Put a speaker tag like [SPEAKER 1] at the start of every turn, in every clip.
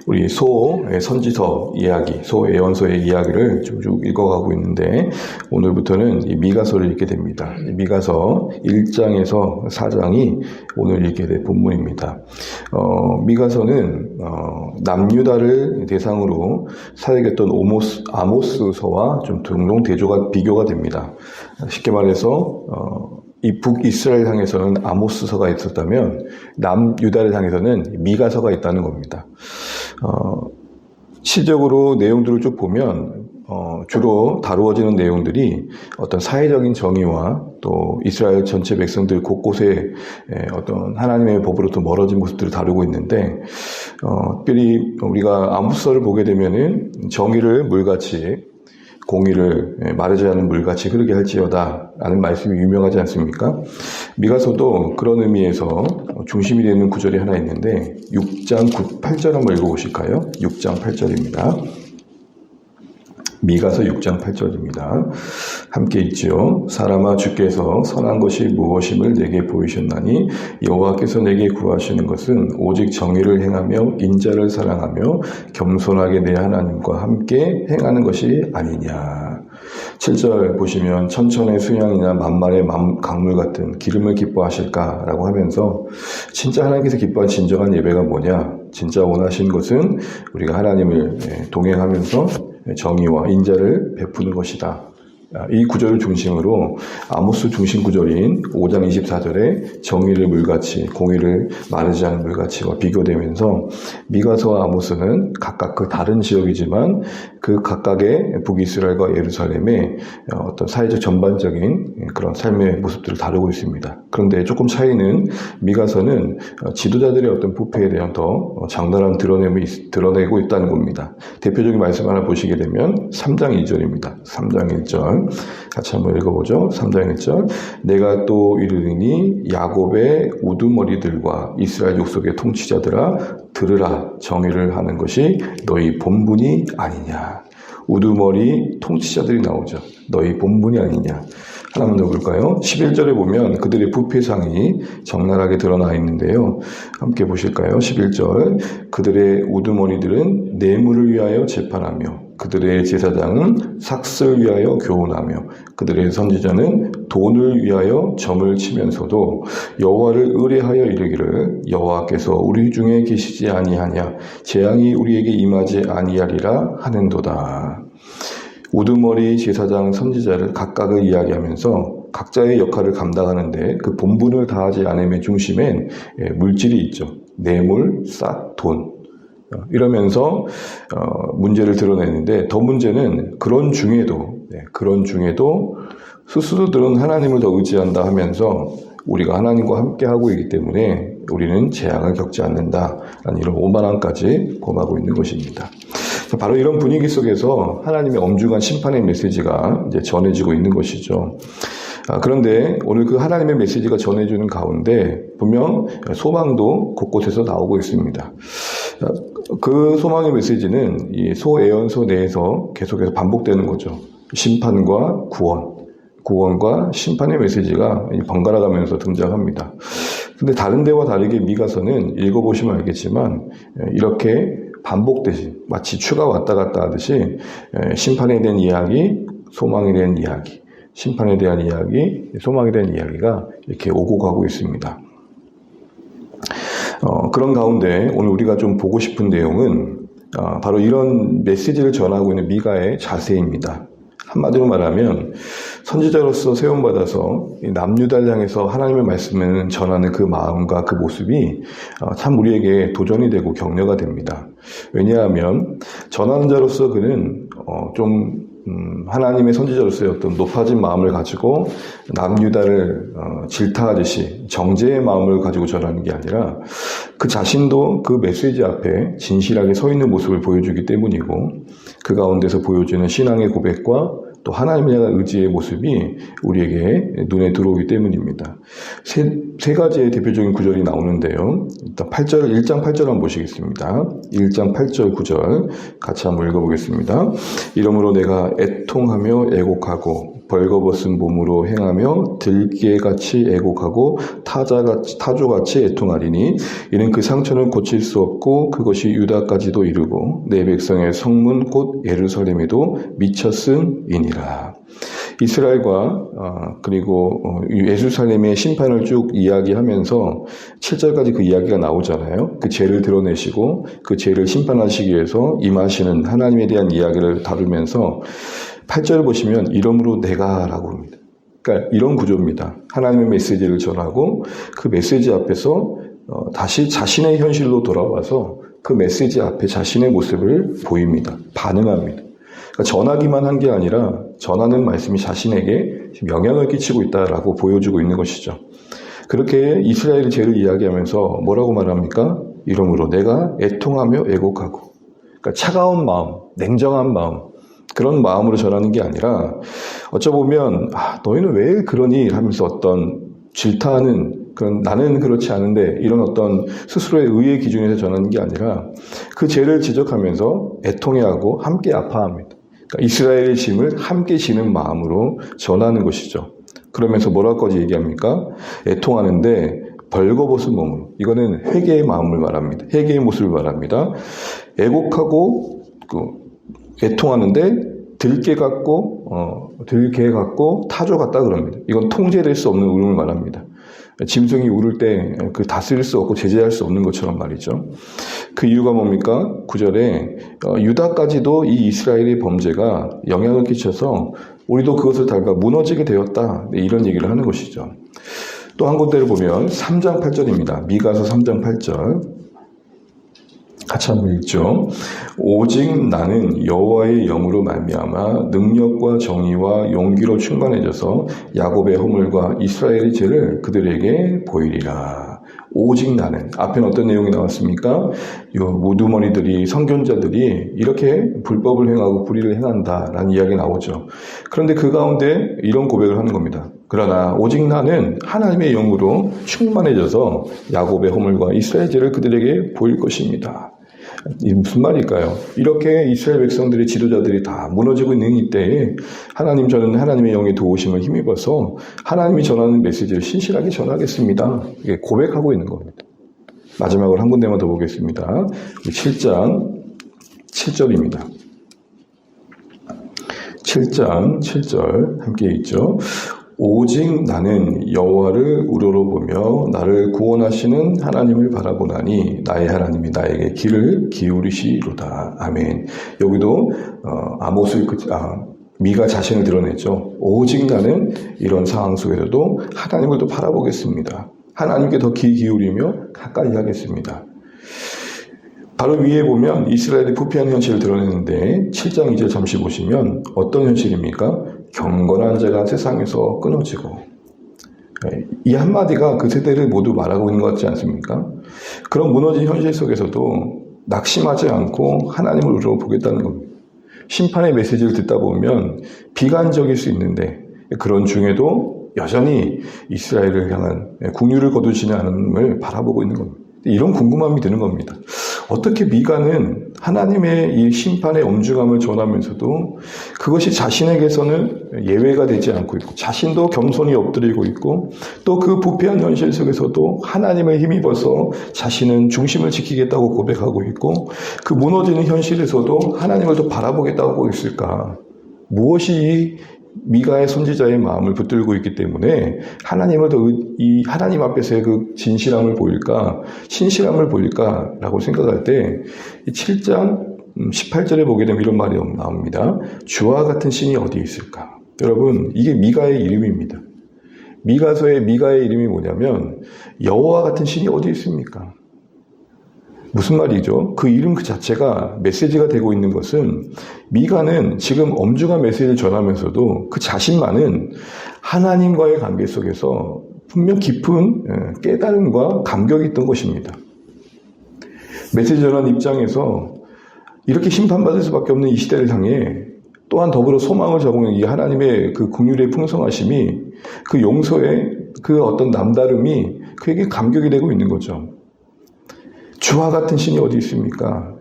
[SPEAKER 1] 우리 선지서 이야기, 예언서의 이야기를 쭉 읽어가고 있는데 오늘부터는 이 미가서를 읽게 됩니다. 미가서 1장에서 4장이 오늘 읽게 될 본문입니다. 미가서는 남유다를 대상으로 사역했던 아모스서와 좀 동종 비교가 됩니다. 쉽게 말해서 이 북이스라엘 향해서는 아모스서가 있었다면 남유다를 향해서는 미가서가 있다는 겁니다. 시적으로 내용들을 쭉 보면 주로 다루어지는 내용들이 어떤 사회적인 정의와 또 이스라엘 전체 백성들 곳곳에 어떤 하나님의 법으로부터 멀어진 모습들을 다루고 있는데 특별히 우리가 아모스서를 보게 되면은 정의를 물같이 공의를 마르지 않은 물같이 흐르게 할지어다 라는 말씀이 유명하지 않습니까? 미가서도 그런 의미에서 중심이 되는 구절이 하나 있는데 6장 8절 한번 읽어보실까요? 6장 8절입니다. 미가서 6장 8절입니다. 함께 읽죠. 사람아, 주께서 선한 것이 무엇임을 내게 보이셨나니 여호와께서 내게 구하시는 것은 오직 정의를 행하며 인자를 사랑하며 겸손하게 내 하나님과 함께 행하는 것이 아니냐. 7절 보시면 천천의 수양이나 만만의 강물 같은 기름을 기뻐하실까라고 하면서 진짜 하나님께서 기뻐하는 진정한 예배가 뭐냐. 진짜 원하신 것은 우리가 하나님을 동행하면서 정의와 인자를 베푸는 것이다. 이 구절을 중심으로 아모스 중심 구절인 5장 24절에 정의를 물같이 공의를 마르지 않은 물같이와 비교되면서 미가서와 아모스는 각각 그 다른 지역이지만 그 각각의 북이스라엘과 예루살렘의 어떤 사회적 전반적인 그런 삶의 모습들을 다루고 있습니다. 그런데 조금 차이는 미가서는 지도자들의 어떤 부패에 대한 더 장단한 드러내고 있다는 겁니다. 대표적인 말씀 하나 보시게 되면 3장 2절입니다. 3장 1절 같이 한번 읽어보죠. 3장 1절 내가 또 이르리니 야곱의 우두머리들과 이스라엘 족속의 통치자들아 들으라. 정의를 하는 것이 너희 본분이 아니냐. 우두머리 통치자들이 나오죠. 너희 본분이 아니냐. 하나만 더 볼까요? 11절에 보면 그들의 부패상이 적나라하게 드러나 있는데요. 함께 보실까요? 11절 그들의 우두머리들은 뇌물을 위하여 재판하며 그들의 제사장은 삭슬을 위하여 교훈하며 그들의 선지자는 돈을 위하여 점을 치면서도 여호와를 의뢰하여 이르기를 여호와께서 우리 중에 계시지 아니하냐 재앙이 우리에게 임하지 아니하리라 하는도다. 우두머리 제사장 선지자를 각각을 이야기하면서 각자의 역할을 감당하는데 그 본분을 다하지 않음의 중심엔 물질이 있죠. 뇌물, 싹, 돈. 이러면서 문제를 드러내는데 더 문제는 그런 중에도 스스로들은 하나님을 더 의지한다 하면서 우리가 하나님과 함께하고 있기 때문에 우리는 재앙을 겪지 않는다라는 이런 오만함까지 범하고 있는 것입니다. 바로 이런 분위기 속에서 하나님의 엄중한 심판의 메시지가 이제 전해지고 있는 것이죠. 그런데 오늘 그 하나님의 메시지가 전해주는 가운데 분명 소망도 곳곳에서 나오고 있습니다. 그 소망의 메시지는 이 소예언서 내에서 계속해서 반복되는 거죠. 심판과 구원과 심판의 메시지가 번갈아 가면서 등장합니다. 근데 다른 데와 다르게 미가서는 읽어보시면 알겠지만 이렇게 반복되지 마치 추가 왔다 갔다 하듯이 심판에 대한 이야기, 소망에 대한 이야기, 심판에 대한 이야기, 소망에 대한 이야기가 이렇게 오고 가고 있습니다. 그런 가운데 오늘 우리가 좀 보고 싶은 내용은 바로 이런 메시지를 전하고 있는 미가의 자세입니다. 한마디로 말하면 선지자로서 세움받아서 남유다를 향해서 하나님의 말씀을 전하는 그 마음과 그 모습이 참 우리에게 도전이 되고 격려가 됩니다. 왜냐하면 전하는 자로서 그는 하나님의 선지자로서의 어떤 높아진 마음을 가지고 남유다를 질타하듯이 정죄의 마음을 가지고 전하는 게 아니라 그 자신도 그 메시지 앞에 진실하게 서 있는 모습을 보여주기 때문이고 그 가운데서 보여주는 신앙의 고백과 또 하나님을 향한 의지의 모습이 우리에게 눈에 들어오기 때문입니다. 세 가지의 대표적인 구절이 나오는데요. 일단 1장 8절 한번 보시겠습니다. 1장 8절 9절 같이 한번 읽어보겠습니다. 이러므로 내가 애통하며 애곡하고 벌거벗은 몸으로 행하며 들깨같이 애곡하고 타조같이 애통하리니 이는 그 상처는 고칠 수 없고 그것이 유다까지도 이르고 내 백성의 성문 곧 예루살렘에도 미쳤음이니라. 이스라엘과 그리고 예루살렘의 심판을 쭉 이야기하면서 7절까지 그 이야기가 나오잖아요. 그 죄를 드러내시고 그 죄를 심판하시기 위해서 임하시는 하나님에 대한 이야기를 다루면서 8절을 보시면 이러므로 내가 라고 합니다. 그러니까 이런 구조입니다. 하나님의 메시지를 전하고 그 메시지 앞에서 다시 자신의 현실로 돌아와서 그 메시지 앞에 자신의 모습을 보입니다. 반응합니다. 그러니까 전하기만 한 게 아니라 전하는 말씀이 자신에게 영향을 끼치고 있다라고 보여주고 있는 것이죠. 그렇게 이스라엘의 죄를 이야기하면서 뭐라고 말합니까? 이러므로 내가 애통하며 애곡하고, 그러니까 차가운 마음, 냉정한 마음, 그런 마음으로 전하는 게 아니라 어쩌보면 너희는 왜 그러니 하면서 어떤 질타하는 그런 나는 그렇지 않은데 이런 어떤 스스로의 의의 기준에서 전하는 게 아니라 그 죄를 지적하면서 애통해하고 함께 아파합니다. 그러니까 이스라엘의 짐을 함께 지는 마음으로 전하는 것이죠. 그러면서 뭐라고까지 얘기합니까? 애통하는데 벌거벗은 몸으로. 이거는 회개의 마음을 말합니다. 회개의 모습을 말합니다. 애곡하고 애통하는데 들깨 같고 타조 같다 그럽니다. 이건 통제될 수 없는 울음을 말합니다. 짐승이 울을 때 그 다스릴 수 없고 제재할 수 없는 것처럼 말이죠. 그 이유가 뭡니까? 9절에 유다까지도 이 이스라엘의 범죄가 영향을 끼쳐서 우리도 그것을 닮아 무너지게 되었다. 이런 얘기를 하는 것이죠. 또 한 군데를 보면 3장 8절입니다. 미가서 3장 8절. 같이 한번 읽죠. 오직 나는 여호와의 영으로 말미암아 능력과 정의와 용기로 충만해져서 야곱의 허물과 이스라엘의 죄를 그들에게 보이리라. 오직 나는. 앞에는 어떤 내용이 나왔습니까? 무두머리들이, 선견자들이 이렇게 불법을 행하고 불의를 행한다라는 이야기가 나오죠. 그런데 그 가운데 이런 고백을 하는 겁니다. 그러나 오직 나는 하나님의 영으로 충만해져서 야곱의 허물과 이스라엘 죄를 그들에게 보일 것입니다. 이 무슨 말일까요? 이렇게 이스라엘 백성들의 지도자들이 다 무너지고 있는 이때에 저는 하나님의 영의 도우심을 힘입어서 하나님이 전하는 메시지를 신실하게 전하겠습니다. 이게 고백하고 있는 겁니다. 마지막으로 한 군데만 더 보겠습니다. 7장 7절입니다. 7장 7절 함께 읽죠. 오직 나는 여호와를 우러러보며 나를 구원하시는 하나님을 바라보나니 나의 하나님이 나에게 귀를 기울이시로다. 아멘. 여기도 미가 자신을 드러냈죠. 오직 나는 이런 상황 속에서도 하나님을 또 바라보겠습니다. 하나님께 더 귀 기울이며 가까이 하겠습니다. 바로 위에 보면 이스라엘의 부패한 현실을 드러내는데 7장 2절 잠시 보시면 어떤 현실입니까? 경건한 자가 세상에서 끊어지고, 이 한마디가 그 세대를 모두 말하고 있는 것 같지 않습니까? 그런 무너진 현실 속에서도 낙심하지 않고 하나님을 우러보겠다는 겁니다. 심판의 메시지를 듣다 보면 비관적일 수 있는데 그런 중에도 여전히 이스라엘을 향한 긍휼을 거두시는 하나님을 바라보고 있는 겁니다. 이런 궁금함이 드는 겁니다. 어떻게 미가는 하나님의 이 심판의 엄중함을 전하면서도 그것이 자신에게서는 예외가 되지 않고 있고 자신도 겸손히 엎드리고 있고 또 그 부패한 현실 속에서도 하나님을 힘입어서 자신은 중심을 지키겠다고 고백하고 있고 그 무너지는 현실에서도 하나님을 더 바라보겠다고 하고 있을까? 무엇이 이 미가의 선지자의 마음을 붙들고 있기 때문에 하나님을 더 이 하나님 앞에서의 그 진실함을 보일까, 신실함을 보일까라고 생각할 때 7장 18절에 보게 되면 이런 말이 나옵니다. 주와 같은 신이 어디 있을까? 여러분, 이게 미가의 이름입니다. 미가서의 미가의 이름이 뭐냐면 여호와 같은 신이 어디 있습니까? 무슨 말이죠? 그 이름 그 자체가 메시지가 되고 있는 것은 미가는 지금 엄중한 메시지를 전하면서도 그 자신만은 하나님과의 관계 속에서 분명 깊은 깨달음과 감격이 있던 것입니다. 메시지 전하는 입장에서 이렇게 심판받을 수밖에 없는 이 시대를 향해 또한 더불어 소망을 적은 이 하나님의 그 긍휼의 풍성하심이 그 용서의 그 어떤 남다름이 그에게 감격이 되고 있는 거죠. 주와 같은 신이 어디 있습니까?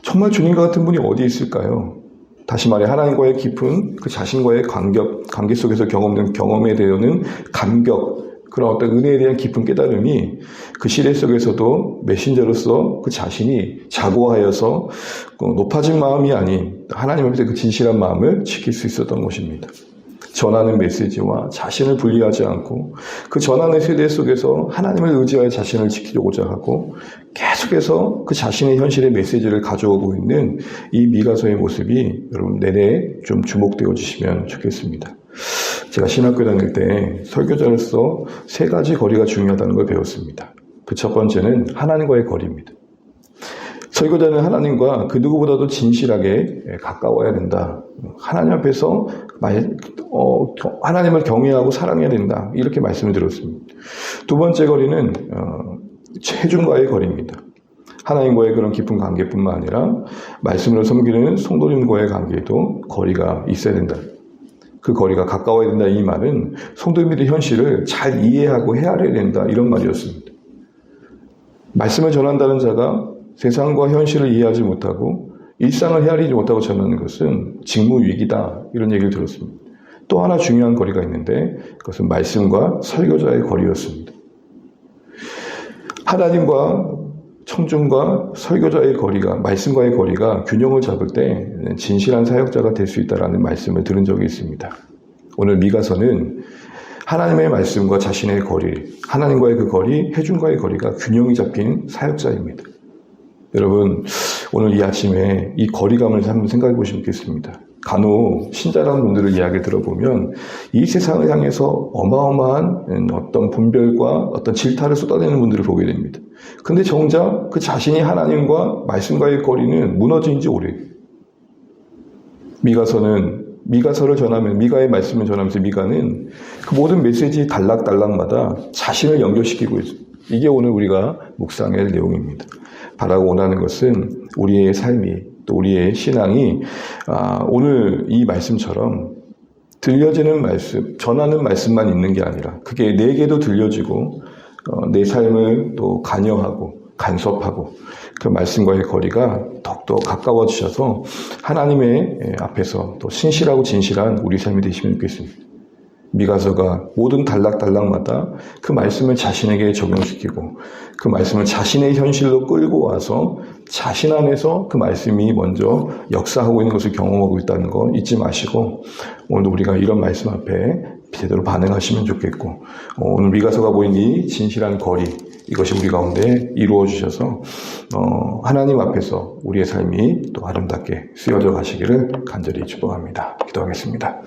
[SPEAKER 1] 정말 주님과 같은 분이 어디 있을까요? 다시 말해 하나님과의 깊은 그 자신과의 관계 속에서 경험에 대한 감격, 그런 어떤 은혜에 대한 깊은 깨달음이 그 시대 속에서도 메신저로서 그 자신이 자고하여서 높아진 마음이 아닌 하나님 앞에서 그 진실한 마음을 지킬 수 있었던 것입니다. 전하는 메시지와 자신을 분리하지 않고 그 전하는 세대 속에서 하나님을 의지하여 자신을 지키려고자 하고 계속해서 그 자신의 현실의 메시지를 가져오고 있는 이 미가서의 모습이 여러분 내내 좀 주목되어 주시면 좋겠습니다. 제가 신학교 다닐 때 설교자로서 3가지 거리가 중요하다는 걸 배웠습니다. 그 첫 번째는 하나님과의 거리입니다. 설교자는 하나님과 그 누구보다도 진실하게 가까워야 된다. 하나님 앞에서 하나님을 경외하고 사랑해야 된다. 이렇게 말씀을 드렸습니다. 두 번째 거리는 체중과의 거리입니다. 하나님과의 그런 깊은 관계뿐만 아니라 말씀으로 섬기는 성도님과의 관계에도 거리가 있어야 된다. 그 거리가 가까워야 된다. 이 말은 성도님들의 현실을 잘 이해하고 헤아려야 된다. 이런 말이었습니다. 말씀을 전한다는 자가 세상과 현실을 이해하지 못하고 일상을 헤아리지 못하고 전하는 것은 직무유기다. 이런 얘기를 들었습니다. 또 하나 중요한 거리가 있는데 그것은 말씀과 설교자의 거리였습니다. 하나님과 청중과 설교자의 거리가, 말씀과의 거리가 균형을 잡을 때 진실한 사역자가 될 수 있다는 말씀을 들은 적이 있습니다. 오늘 미가서는 하나님의 말씀과 자신의 거리, 하나님과의 그 거리, 회중과의 거리가 균형이 잡힌 사역자입니다. 여러분, 오늘 이 아침에 이 거리감을 한번 생각해 보시면 좋겠습니다. 간혹 신자라는 분들의 이야기 들어보면 이 세상을 향해서 어마어마한 어떤 분별과 어떤 질타를 쏟아내는 분들을 보게 됩니다. 근데 정작 그 자신이 하나님과 말씀과의 거리는 무너진 지 오래예요. 미가서를 전하면, 미가의 말씀을 전하면서 미가는 그 모든 메시지 단락마다 자신을 연결시키고 있어요. 이게 오늘 우리가 묵상할 내용입니다. 바라고 원하는 것은 우리의 삶이, 또 우리의 신앙이 오늘 이 말씀처럼 들려지는 말씀, 전하는 말씀만 있는 게 아니라 그게 내게도 들려지고 내 삶을 또 관여하고 간섭하고 그 말씀과의 거리가 더욱더 가까워지셔서 하나님의 앞에서 또 신실하고 진실한 우리 삶이 되시면 좋겠습니다. 미가서가 모든 단락마다 그 말씀을 자신에게 적용시키고 그 말씀을 자신의 현실로 끌고 와서 자신 안에서 그 말씀이 먼저 역사하고 있는 것을 경험하고 있다는 거 잊지 마시고 오늘 우리가 이런 말씀 앞에 제대로 반응하시면 좋겠고 오늘 미가서가 보인 이 진실한 거리 이것이 우리 가운데 이루어 주셔서 하나님 앞에서 우리의 삶이 또 아름답게 쓰여져 가시기를 간절히 축복합니다. 기도하겠습니다.